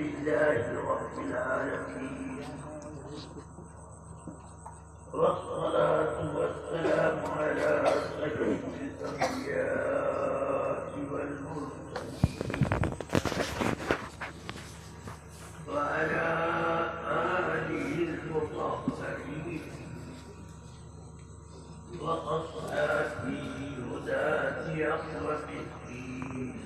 لله رب العالمين، والصلاة والسلام على سيد الأنبياء والمرسلين وعلى آله المطهرين وأصحابه هداة أقوم الدين.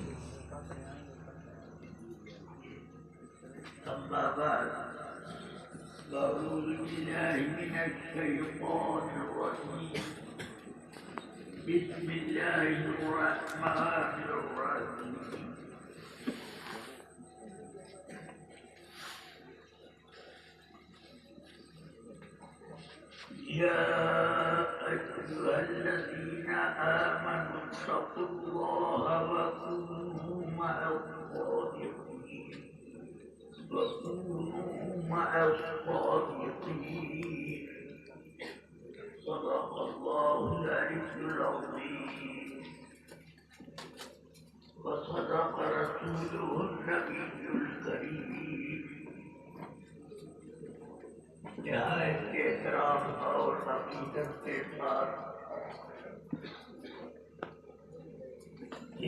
أما بعد، أعوذ بالله من الشيطان الرجيم. بسم الله الرحمن الرحيم. يا أيها الذين آمنوا اتقوا الله وكونوا مع الصادقين صدق الله العلي العظيم وصدق رسوله النبي الكريم. نہایت احترام اور حقیقت کے ساتھ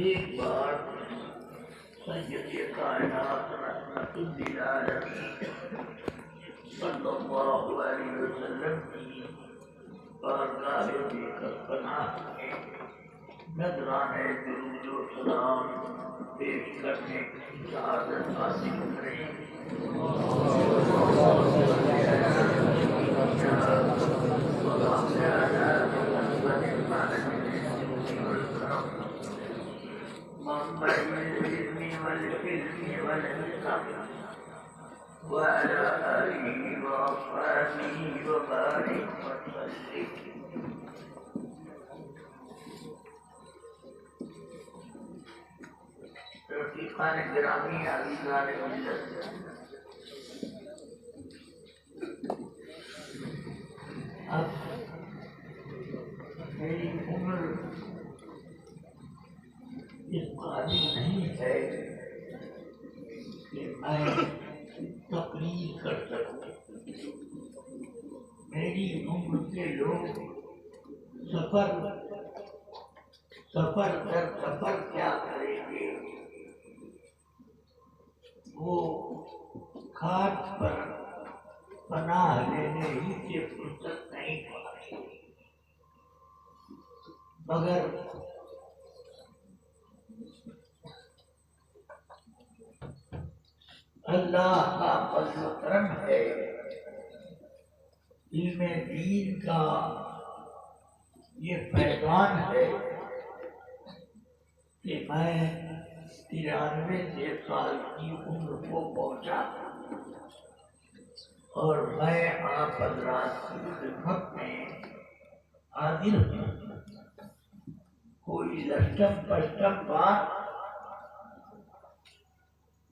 ایک بار سید کائنات رحمت للعالمین صلی اللہ علیہ وسلم کی بارگاہ پناہ میں نذرانے درود و سلام پیش کرنے کی سعادت حاصل کریں. وعلى آله وأصحابه وبارك وسلم. رفیقان گرامی، عزیزان ملت، اب میری عمر اس قابل نہیں ہے کہ میں تقریر کر سکوں. میری عمر کے لوگ سفر کیا کریں گے؟ وہ کھاٹ پر پناہ لینے ہی سے فرصت نہیں پائے مگر اللہ کا فضل و کرم ہے. علم دین کا یہ فیضان ہے کہ میں 93 سال کی عمر کو پہنچا اور میں آپ حضرات کی خدمت میں حاضر ہوں. کوئی لشٹم پشٹم بات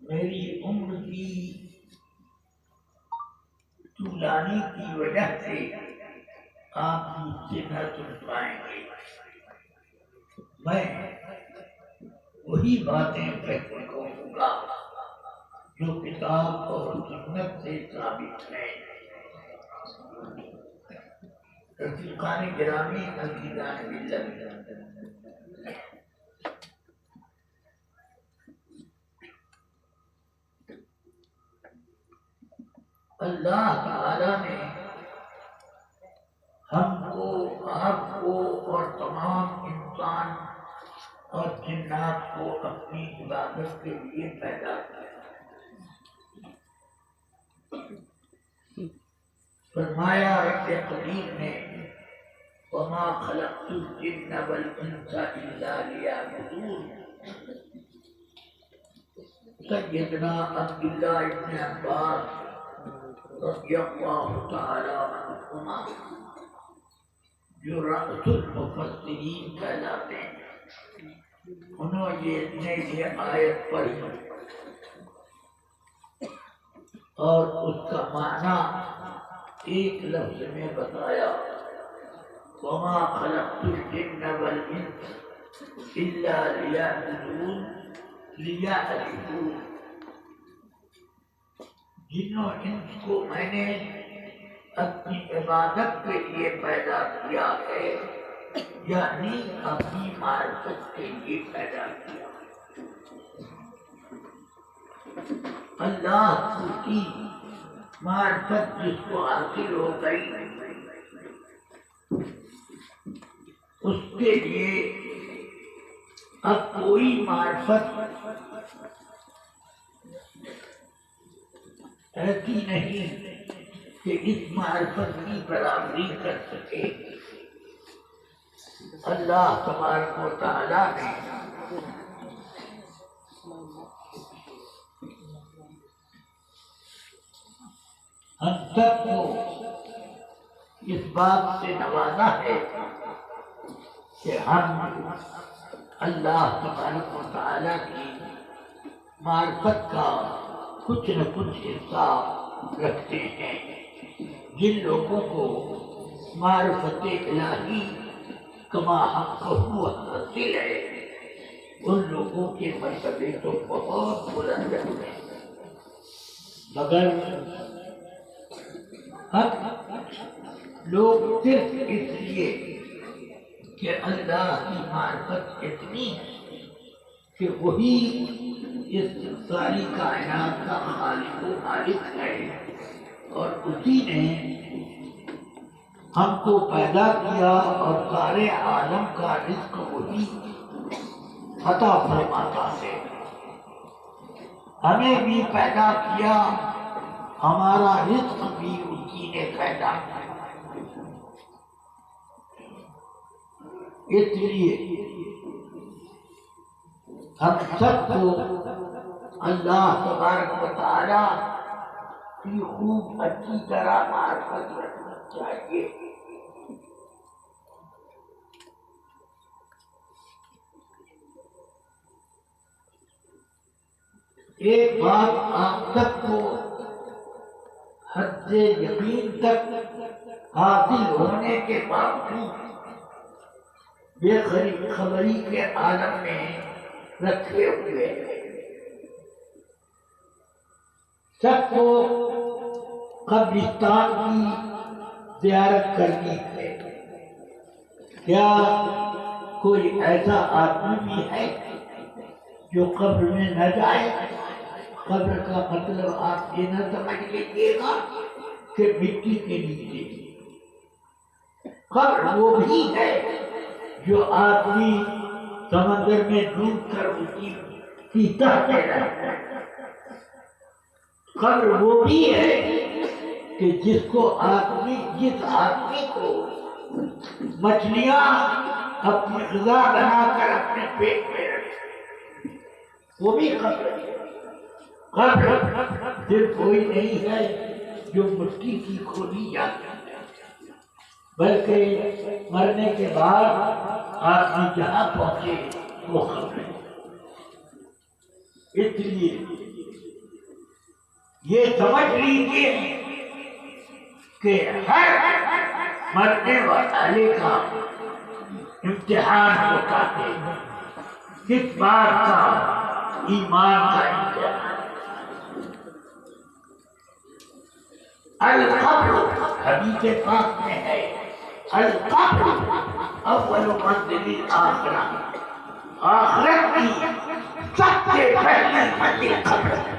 میری عمر کی طولانی کی وجہ سے آپ مجھ سے نہ سن پائیں گے. میں وہی باتیں کہتے کہوں گا جو کتاب اور سنت سے ثابت ہے. رفیقان گرامی، عزیزان ملت، اللہ تعالی نے ہم کو، آپ کو اور تمام انسان اور جنات کو اپنی عبادت کے لیے پیدا کیا. فرمایا رب قدیر نے وما خلقت الجن والانس الا ليعبدون. سیدنا عبداللہ ابن عباس رضی اللہ تعالی عنہما جو رأس المفسرین کہلاتے ہیں، انہوں نے یہ آیت پڑھی اور اس کا معنی ایک لفظ میں بتایا وما خلقت الجن والانس الا ليعبدون. جن و انس کو میں نے اپنی عبادت کے لیے پیدا کیا ہے، یعنی اپنی معرفت کے لیے پیدا کیا۔ اللہ کی معرفت جس کو حاصل ہو گئی اس کے لیے اب کوئی معرفت ایسی نہیں کہ اس معرفت کی برابری کر سکے۔ اللہ تبارک و تعالیٰ نے ہم سب کو اس بات سے نوازا ہے کہ ہم اللہ تبارک و تعالیٰ کی معرفت کا کچھ نہ کچھ حصہ رکھتے ہیں۔ جن لوگوں کو معرفت الہی کما حقہ حاصل ہے ان لوگوں کے مرتبے تو بہت بلند ہیں، مگر اب لوگ صرف اس لیے کہ اللہ کی معرفت اتنی ہے کہ وہی اس ساری کائنات کا خالق و مالک ہے اور اسی نے ہم کو پیدا کیا اور سارے عالم کا رزق وہی عطا فرماتا ہے۔ ہمیں بھی پیدا کیا، ہمارا رزق بھی اسی نے پیدا کیا۔ اس لیے ہم سب کو اللہ تبارک و تعالیٰ کی خوب اچھی طرح معرفت رکھنا چاہیے۔ ایک بات آپ سب کو حد یقین تک حاصل ہونے کے باوجود بے خبری کے عالم میں رکھے ہوئے ہیں۔ سب کو قبرستان کی زیارت کرنی ہے۔ کیا کوئی ایسا آدمی بھی ہے جو قبر میں نہ جائے؟ قبر کا مطلب آپ یہ نہ سمجھ لیجیے گا کہ مٹی کے نیچے۔ قبر وہ بھی ہے جو آدمی سمندر میں ڈوب کر اسی کی تہ میں رہتا ہے۔ قبر وہ بھی ہے کہ جس آدمی کو مچھلیاں اپنی غذا بنا کر اپنے پیٹ میں رکھتے، وہ بھی قبر ہے۔ قبر صرف کوئی نہیں ہے جو مٹی کی کھودی جاتی ہے، بلکہ مرنے کے بعد آدمی جہاں پہنچے وہ قبر ہے۔ اس لیے یہ سمجھ لیجیے کہ ہر مرنے والے کا امتحان ہوتا ہے۔ کس بات کا؟ ایمان کا امتحان۔ القبر حدیث پاک میں ہے، القبر اول منزل آخرہ، آخرت کی سب سے پہلی منزل قبر ہے۔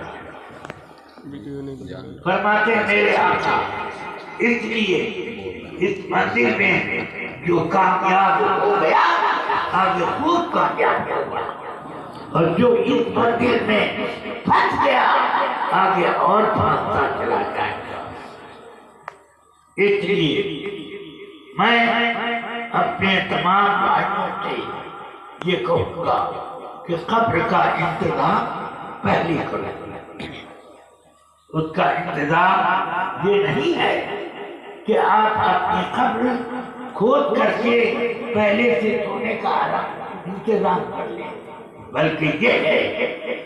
فرماتے ہیں میرے آقا، اس لیے اس منزل میں جو کامیاب ہو گیا آگے خوب کامیاب ہو گیا، اور جو اس منزل میں پھنس گیا آگے اور پھنستا چلا جائے گا۔ اس لیے میں اپنے تمام بھائیوں سے یہ کہوں گا کہ قبر کا انتظام پہلے کرو۔ اس کا انتظام یہ نہیں ہے کہ آپ اپنی قبر کھود کر کے پہلے سے سونے کا انتظام کر لیں، بلکہ یہ ہے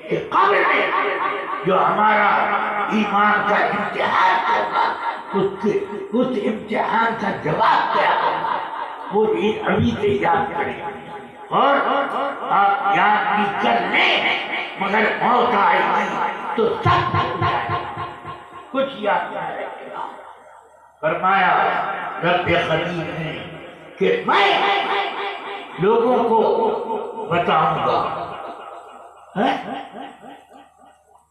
کہ قبر میں جو ہمارا ایمان کا امتحان ہوگا اس امتحان کا جواب کیا ہوگا وہ ابھی سے یاد کریں، اور آپ یاد بھی کر لیں مگر موت آئے گی تو سب خصوصیات ہے۔ فرمایا رب قدیر نے کہ میں لوگوں کو بتاؤں گا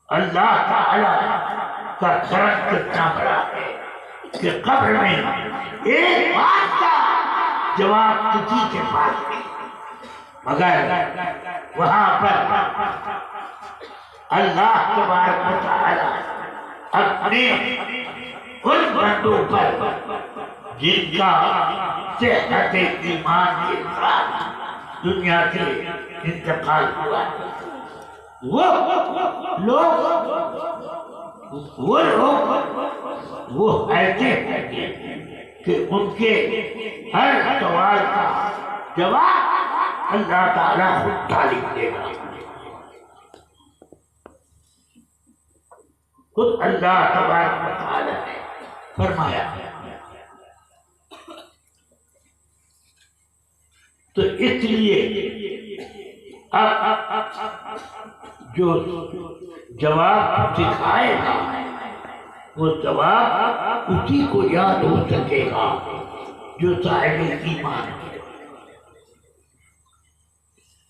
اللہ تعالی کا کرم کتنا بڑا ہے کہ قبر میں ایک بات کا جواب کسی کے پاس نہیں، مگر وہاں پر اللہ تبارک و تعالی اپنے ان بندوں پر جن کا صحت ایمان کے ساتھ دنیا سے انتقال ہوا، وہ ایسے ہیں کہ ان کے ہر سوال کا جواب اللہ تعالیٰ خود لکھ دے گا، خود اللہ تبارک و تعالیٰ نے فرمایا۔ تو اس لیے اب جو جواب دکھائے گا وہ جواب اسی کو یاد ہو سکے گا جو صاحب ایمان ہے۔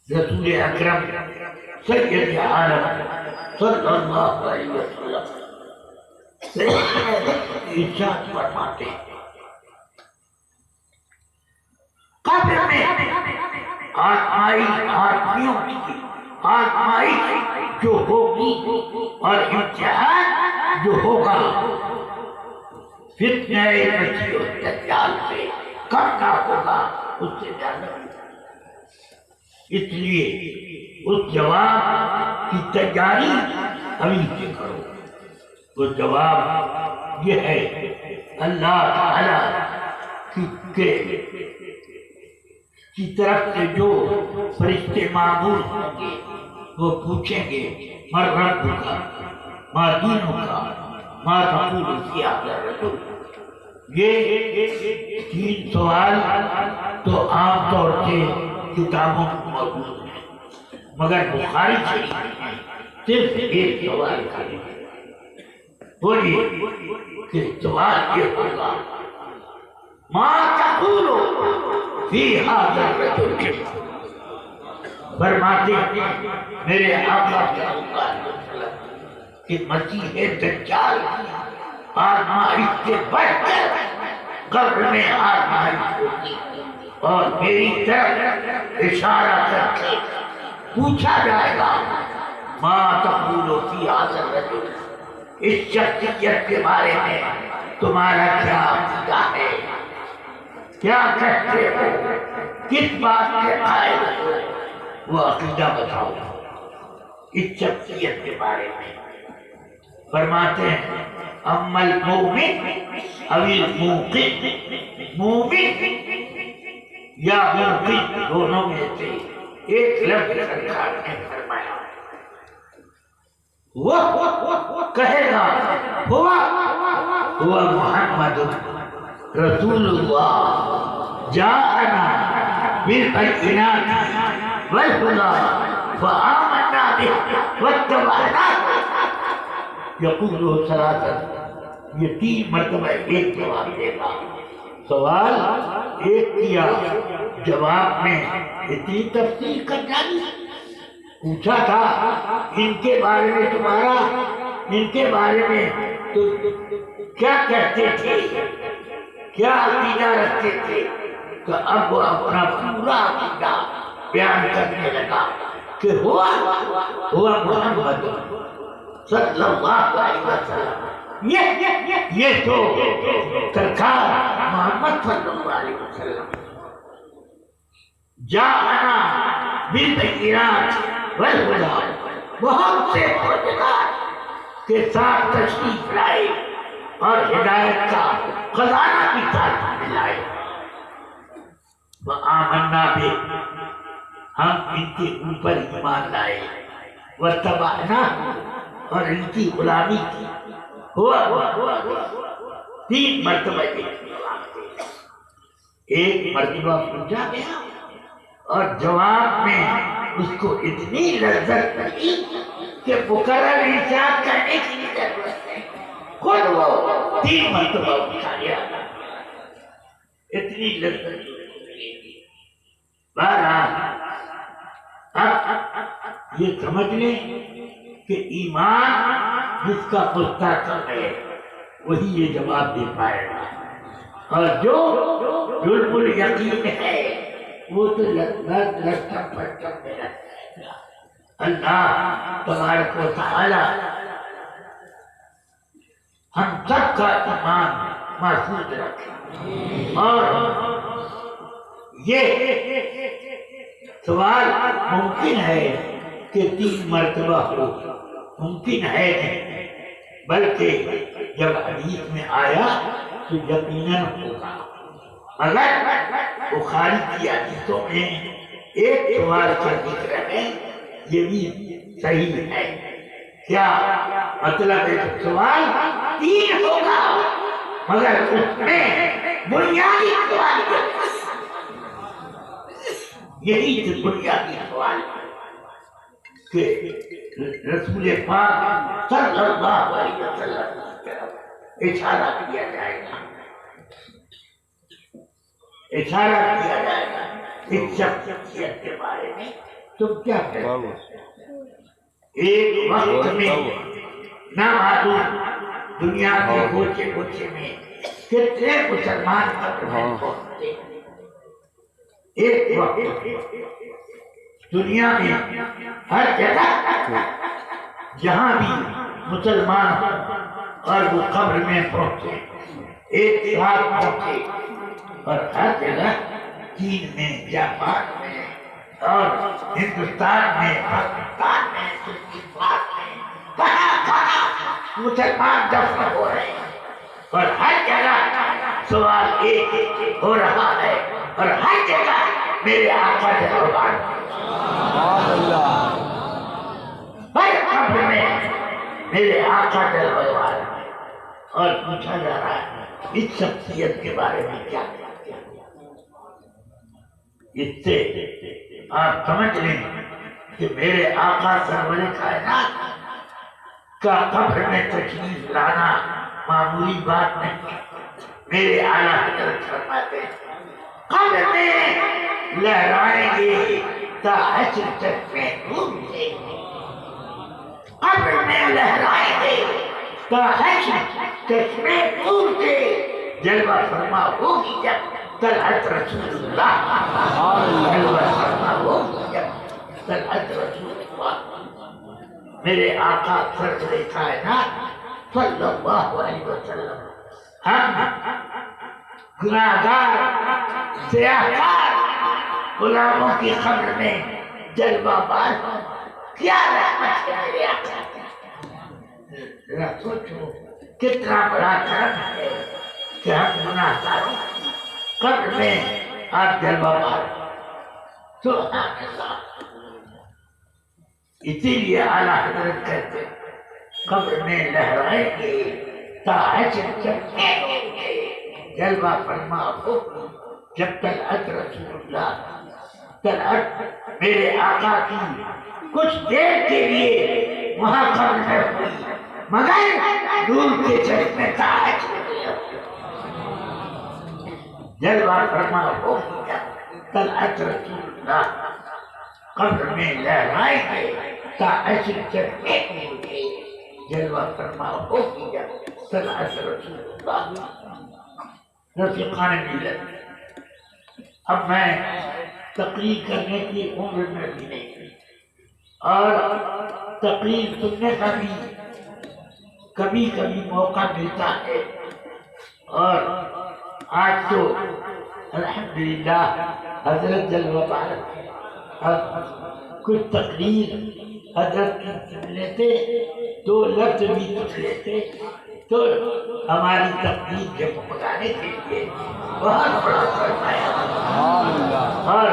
رسول اکرم سید عالم صلی اللہ علیہ وسلم ارشاد فرماتے ہیں قبر میں آدمیوں کی آزمائش جو ہوگی اور امتحان جو ہوگا فتنہ مسیح الدجال سے کم نہ ہوگا، اس سے زیادہ۔ اس لیے اس جواب کی تیاری ابھی سے کرو۔ وہ جواب یہ ہے اللہ تعالی کی طرف سے جو فرشتے معمول ہوں گے وہ پوچھیں گے من ربک ما دینک ما تقول فی ھذا الرجل۔ یہ تین سوال تو عام طور سے کتابوں میں موجود ہیں، مگر بخاری شریف میں صرف ایک سوال ہے۔ بولیے کہ سوال یہ ہوگا ما تقول فی ھذا الرجل۔ فرماتے ہیں میرے آقا صلی اللہ علیہ وسلم کہ مسیح دجال آزمائش سے بڑھ کر قبر میں آزمائش ہوگی، اور میری طرف اشارہ کر کے پوچھا جائے گا ما تقول فی ھذا الرجل، اس شخصیت کے بارے میں تمہارا کیا عقیدہ ہے، کیا کہتے ہو، کس بات کے قائل ہو، وہ عقیدہ بتاؤ اس شخصیت کے بارے میں۔ فرماتے ہیں اما المومن او الموقن، مومن یا موقن دونوں میں سے ایک لفظ سرکار نے فرمایا، وہ کہے گا ہوا محمد رسول اللہ جاءنا بالبینات والہدی فآمنا به واتبعناه۔ یقول ثلاثا، یہ تین مرتبہ ایک جواب دے گا۔ سوال ایک کیا، جواب میں اتنی تفصیل کر ڈالی، پوچھا تھا ان کے بارے میں تمہارا، ان کے بارے میں تو کیا کہتے تھے، کیا عقیدہ رکھتے تھے، تو اب وہ اپنا پورا عقیدہ بیان کرنے لگا کہ ہوا محمد صلی اللہ علیہ وسلم، یہ تو سرکار محمد صلی اللہ علیہ وسلم جاءنا بالبینات والہدی، بہت سے معجزات کے ساتھ تشریف لائے اور ہدایت کا خزانہ بھی ساتھ لائے۔ وآمنا به، ہم ان کے اوپر ایمان لائے، واتبعنا، اور ان کی غلامی کی۔ ہوا تین مرتبہ ایک مرتبہ پوچھا گیا اور جواب میں اس کو اتنی لذت ملی کہ مقرر حساب کرنے کی ضرورت ہے، خود وہ 3 مرتبہ اٹھایا اتنی لذت بہرحال اب یہ سمجھ لیں کہ ایمان جس کا مستحکم ہے وہی یہ جواب دے پائے گا، اور جو ظلم الیقین ہے وہ تو لٹم پٹم میں رہے گا۔ اللہ تبارک و تعالی ہم سب کا ایمان محفوظ رکھے۔ اور یہ سوال ممکن ہے کہ 3 مرتبہ ہو، ممکن ہے نہیں، بلکہ جب حدیث میں آیا تو یقیناً ہوگا، مگر بخاری کی حدیثوں میں ایک سوال کا ذکر ہے، یہ بھی صحیح ہے۔ کیا مطلب ہے؟ سوال 3 ہوگا مگر اس میں بنیادی سوال یہی تو بنیادی سوال کہ رسول پاک صلی اللہ علیہ وسلم کی طرف اشارہ کیا جائے گا، اشارہ کیا جائے گا ایک شخصیت کے بارے میں۔ تم کیا کہتے ہو؟ ایک وقت میں نامعلوم دنیا کے گوشے گوشے میں کتنے مسلمان پہنچتے، ایک وقت دنیا میں ہر جگہ جہاں بھی مسلمان اور وہ قبر میں پہنچے ایک ساتھ پہنچے، اور ہر جگہ چین میں، جاپان میں اور ہندوستان میں، پاکستان میں، ترکستان میں، کہاں کہاں مسلمان دفن ہو رہے ہیں، اور ہر جگہ سوال ایک ہو رہا ہے، اور ہر جگہ میرے آقا جلوان ہر قبر میں میرے آقا جلوان، اور پوچھا جا رہا ہے اس شخصیت کے بارے میں کیا کیا۔ اس سے آپ سمجھ لیں کہ میرے آقا سرور کائنات کا قبر میں تشریف لانا معمولی بات نہیں۔ میرے اعلیٰ حضرت فرماتے ہیں قبر میں لہرائیں گے تا حشر تک محفوظ تھے، قبر میں لہرائیں گے تا حشر تک محفوظ تھے، جلوہ فرما ہوگی جب طلعت رسول اللہ، جلوہ فرما ہوگی جب طلعت رسول اللہ۔ میرے آقا سرور کائنات صلی اللہ علیہ وسلم ہم گناہگار سیاہکار غلاموں کی قبر میں جلوہ بار ہوں، کیا رحمت ہے میرے آقا کی۔ ذرا سوچو کتنا بڑا کرم ہے کہ ہم گناہگاروں قبر میں آپ جلوہ بار، سبحان اللہ۔ اسی لیے اعلیٰ حضرت کہتے قبر میں لہرائیں گے تا حشر تک محفوظ تھے، جلوہ فرما ہو جب طلعت رسول اللہ، طلعت میرے آقا کی کچھ دیر کے لیے وہاں قبر میں ہوئی، مگر نور کے چشمے تا حشر جلوہ فرما ہو جب طلعت رسول اللہ، قبر میں لہرائیں گے تا حشر تک محفوظ تھے، جلوہ فرما ہو جب طلعت رسول اللہ۔ رفیقان ملت، اب میں تقریر کرنے کی عمر میں بھی نہیں تھی، اور تقریر سننے کا بھی کبھی کبھی موقع ملتا ہے، اور آج تو الحمدللہ حضرت جلوہ بارک اب کچھ تقریر حضرت کی سن لیتے، 2 لفظ بھی سن لیتے تو ہماری تقدیر کے پہنچانے کے لیے بہت بڑا سرمایہ، اور